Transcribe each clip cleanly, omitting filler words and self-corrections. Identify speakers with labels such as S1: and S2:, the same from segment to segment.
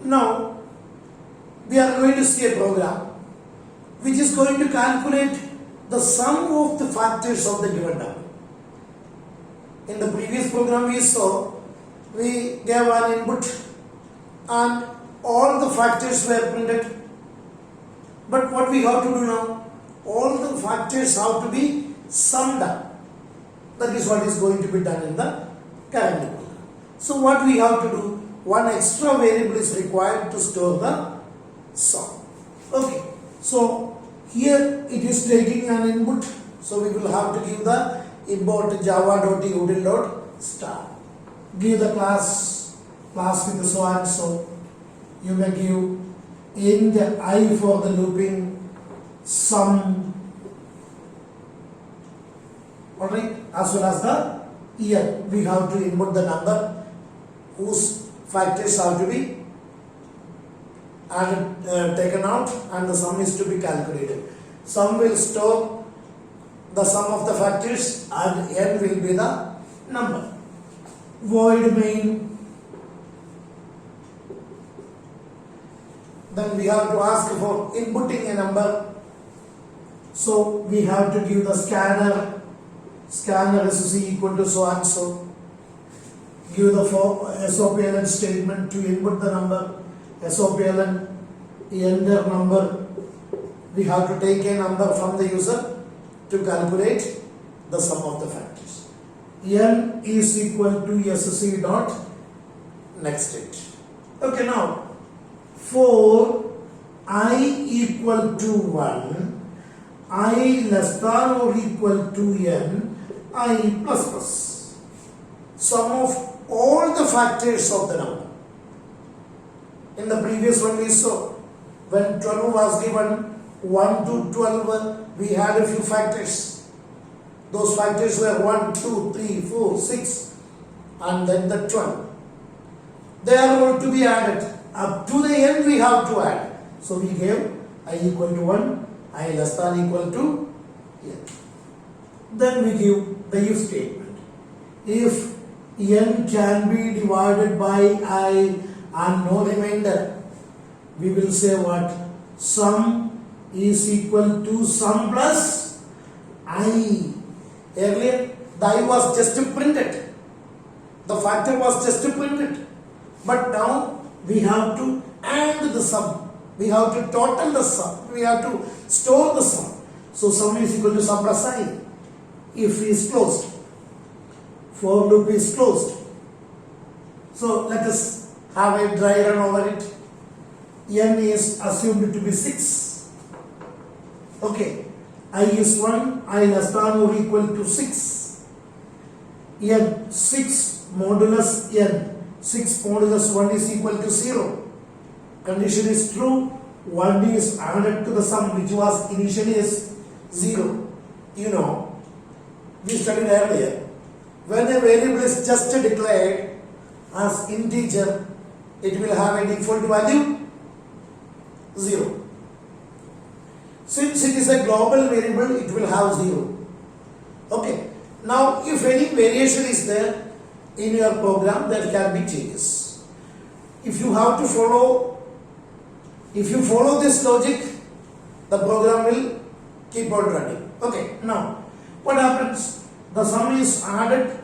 S1: Now we are going to see a program which is going to calculate the sum of the factors of the given number. In the previous program we saw, we gave an input and all the factors were printed. But what we have to do now? All the factors have to be summed up. That is what is going to be done in the current program. So what we have to do? One extra variable is required to store the sum. Okay. So here it is taking an input. So we will have to give the import java.udil.star. Give the class with the so and so. You may give int I for the looping sum, alright, as well as the year. We have to input the number whose factors have to be added, taken out, and the sum is to be calculated. Sum will store the sum of the factors and n will be the number. Void main. Then we have to ask for inputting a number. So we have to give the scanner is equal to so and so. Give the SOPLN statement to input the number. SOPLN enter number. We have to take a number from the user to calculate the sum of the factors. N is equal to SC dot next state. Okay, now for I equal to 1, I less than or equal to n, I plus plus. Sum of all the factors of the number. In the previous one we saw, when 12 was given, 1 to 12, we had a few factors. Those factors were 1, 2, 3, 4, 6, and then the 12. They are all to be added. Up to the end we have to add. So we gave I equal to 1, I less than equal to n. Then we give the if statement. If n can be divided by I and no remainder, we will say what? Sum is equal to sum plus I. Earlier the I was just printed. The factor was just printed. But now we have to add the sum. We have to total the sum. We have to store the sum. So sum is equal to sum plus I. If is closed. For loop is closed. So let us have a dry run over it. N is assumed to be 6. Okay. I is 1. I less than or equal to 6. N 6 modulus n. 6 modulus 1 is equal to 0. Condition is true. 1 is added to the sum which was initially is 0. You know, we studied earlier. When a variable is just declared as integer, it will have a default value 0. Since it is a global variable, it will have 0. Okay. Now, if any variation is there in your program, there can be changes. If you follow this logic, the program will keep on running. Okay. Now, what happens? The sum is added.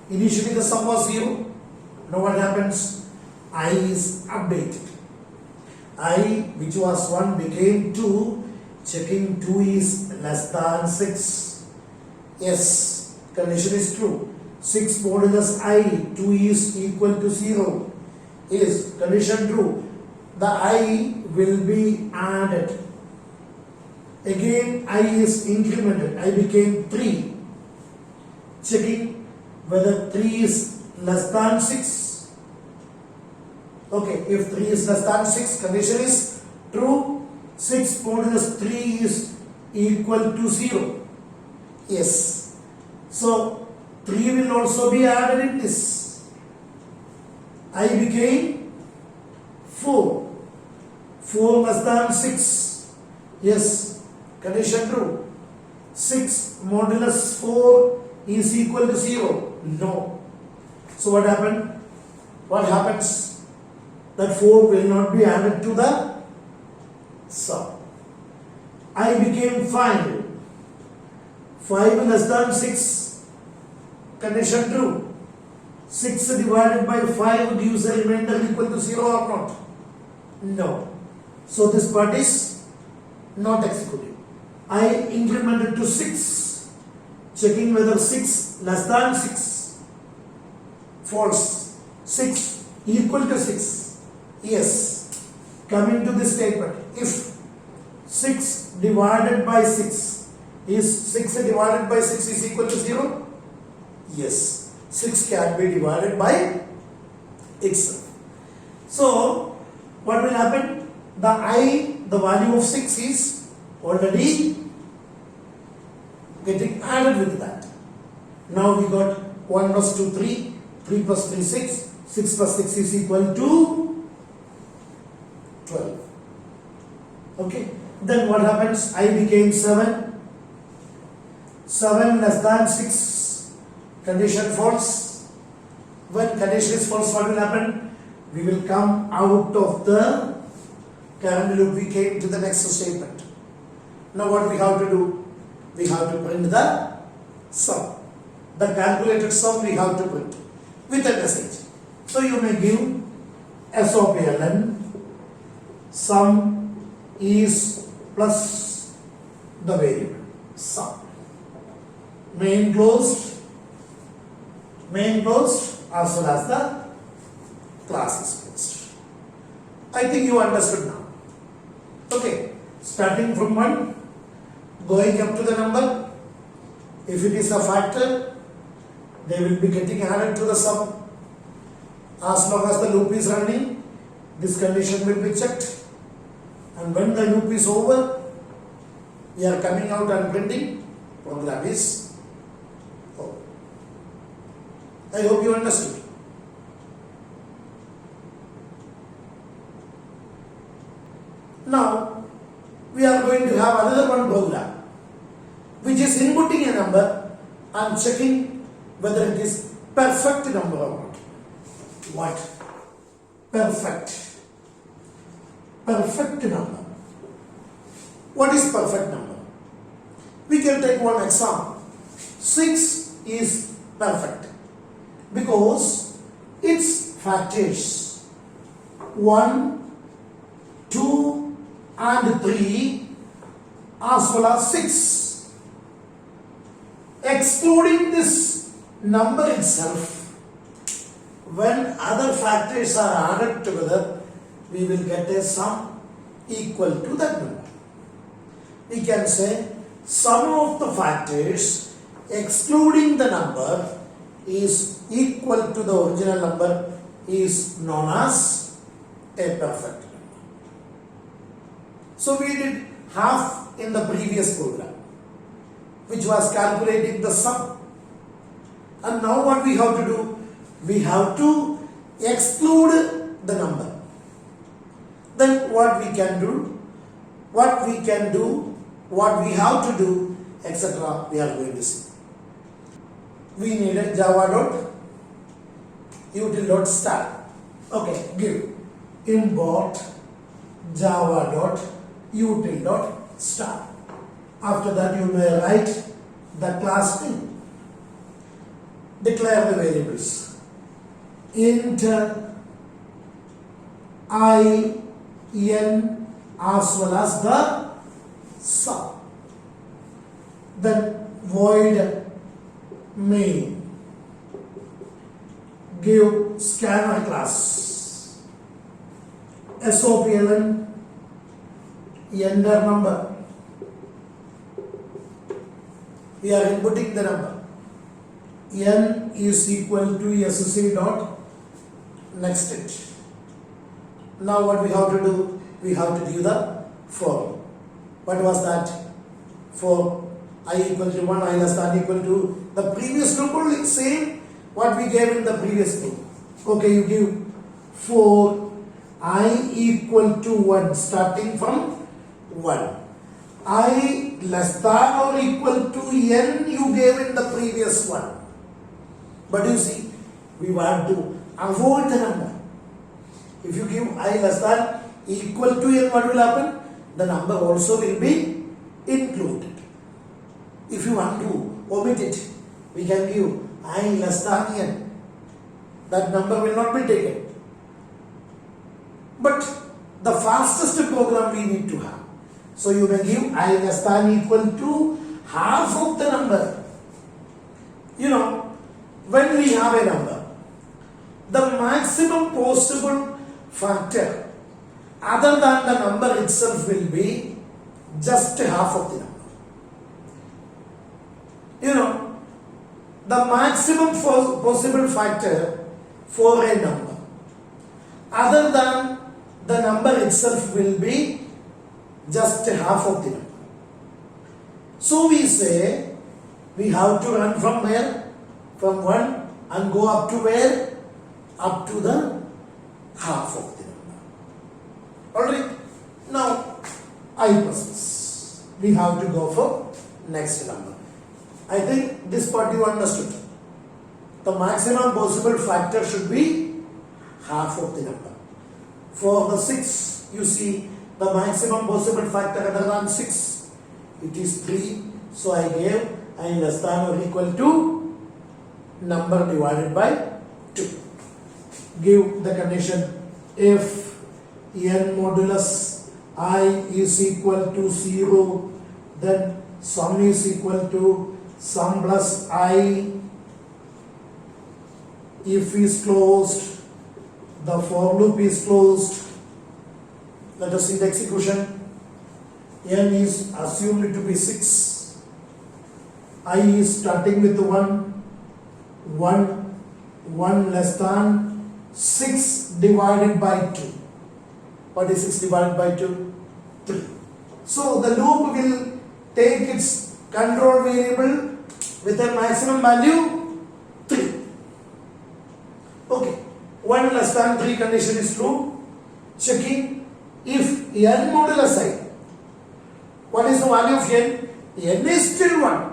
S1: Initially, the sum was 0. Now, what happens? I is updated. I, which was 1, became 2. Checking 2 is less than 6. Yes, condition is true. 6 modulus I, 2 is equal to 0. Is condition true. The I will be added. Again, I is incremented. I became 3. Checking whether 3 is less than 6. Okay, if 3 is less than 6, condition is true. 6 modulus 3 is equal to 0. Yes. So 3 will also be added in this. I became 4. 4 less than 6. Yes. Condition true. 6 modulus 4 is equal to 0. No. So what happened? What happens? That 4 will not be added to the sum. I became 5. 5 less than 6. Condition true. 6 divided by 5 gives a remainder equal to 0 or not? No. So this part is not executed. I incremented to 6. Checking whether 6 less than 6. False. 6 equal to 6. Yes. Coming to this statement. If 6 divided by 6 is 6 divided by 6 is equal to 0? Yes. 6 can be divided by itself. So, what will happen? The value of 6 is already getting added with that. Now we got 1 plus 2, 3, 3 plus 3, 6, 6 plus 6 is equal to 12. Okay. Then what happens? I became 7. 7 less than 6. Condition false. When condition is false, what will happen? We will come out of the current loop. We came to the next statement. Now what we have to do? We have to print the sum. The calculated sum we have to print with a message. So you may give SOPLN sum is plus the variable sum. Main closed as well as the class is closed. I think you understood now. Okay, starting from 1, going up to the number. If it is a factor, they will be getting added to the sum. As long as the loop is running, this condition will be checked. And when the loop is over, we are coming out and printing, program is over. I hope you understood. Now, we are going to have another one program, which is inputting a number and checking whether it is perfect number or not. What? Perfect. Perfect number. What is perfect number? We can take one example. 6 is perfect because its factors 1, 2 and 3 as well as 6. Excluding this number itself, when other factors are added together, we will get a sum equal to that number. We can say sum of the factors excluding the number is equal to the original number is known as a perfect number. So we did half in the previous program, which was calculating the sum. And now what we have to do? We have to exclude the number. Then what we can do, what we have to do, etc. we are going to see. We need a java.util.start. Okay, give import java.util.start. After that you may write the class name. Declare the variables. Int I, n as well as the sum. Then void main. Give scanner class. SOPLN enter number. We are inputting the number. N is equal to sc dot next it. Now what we have to do? We have to give the for. What was that? For I equal to 1, I less than equal to the previous loop only, same what we gave in the previous loop. Okay, you give for I equal to 1 starting from 1. I less than or equal to n you gave in the previous one. But you see, we want to avoid the number. If you give I less than equal to n, what will happen? The number also will be included. If you want to omit it, we can give I less than n. That number will not be taken. But the fastest program we need to have. So you may give I less than equal to half of the number. You know, when we have a number, the maximum possible factor other than the number itself will be just half of the number. You know, the maximum possible factor for a number other than the number itself will be just half of the number. So we say we have to run from where? From 1 and go up to where? Up to the half of the number. Alright? Now I plus. We have to go for next number. I think this part you understood. The maximum possible factor should be half of the number. For the 6, you see the maximum possible factor other than 6, it is 3. So I gave I less than or equal to number divided by 2. Give the condition if n modulus I is equal to 0, then sum is equal to sum plus I. If is closed, the for loop is closed. Let us see the execution. N is assumed to be 6. I is starting with 1 less than 6 divided by 2. What is 6 divided by 2? 3. So the loop will take its control variable with a maximum value 3. Okay, 1 less than 3 condition is true. Checking if n modulus I, what is the value of n? N is still 1.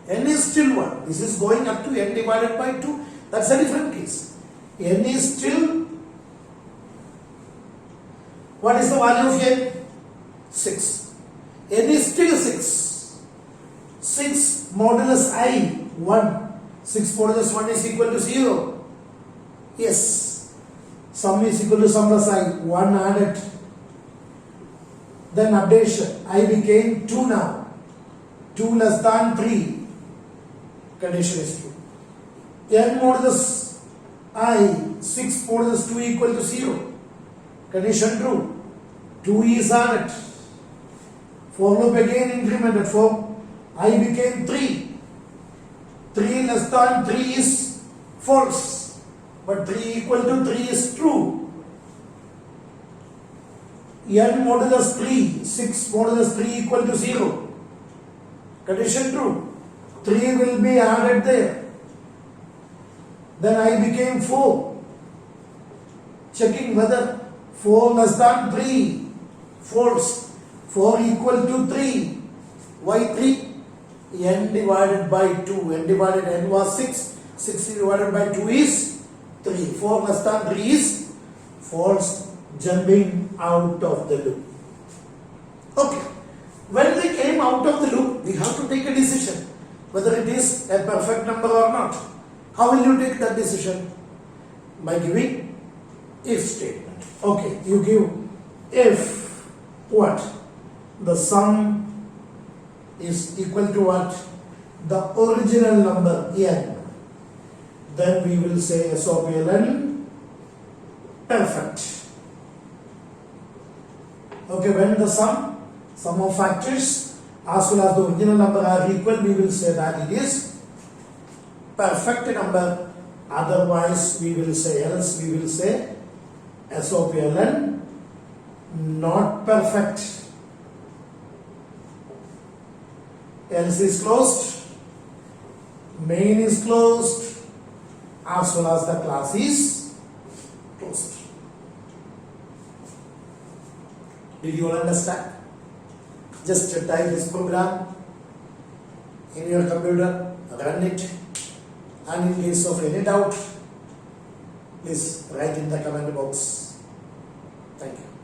S1: N is still 1. This is going up to n divided by 2. That's a different case. N is still, what is the value of n? 6. N is still 6. 6 modulus I, 1. 6 modulus 1 is equal to 0. Yes. Sum is equal to sum plus I. 1 added. Then addition. I became 2 now. 2 less than 3. Condition is true. N modulus I. 6 modulus 2 equal to 0. Condition true. 2 is added. For loop again incremented. For I became 3. 3 less than 3 is false, but 3 equal to 3 is true. N modulus 3, 6 modulus 3 equal to 0. Condition true. 3 will be added there. Then I became 4. Checking whether 4 less than 3, false. 4 equal to 3. Why 3? N divided by 2. N divided n was 6. 6 divided by 2 is 3. 4 less than 3 is false, jumping out of the loop. Okay. When we came out of the loop, we have to take a decision whether it is a perfect number or not. How will you take that decision? By giving if statement. Okay, you give if what? The sum is equal to what? The original number n. Then we will say SOPLN perfect. Okay, when the sum of factors as well as the original number are equal, we will say that it is perfect number. Otherwise, we will say SOPLN not perfect. Else is closed, main is closed, as well as the class is closed. Did you all understand? Just type this program in your computer, run it, and in case of any doubt, please write in the comment box. Thank you.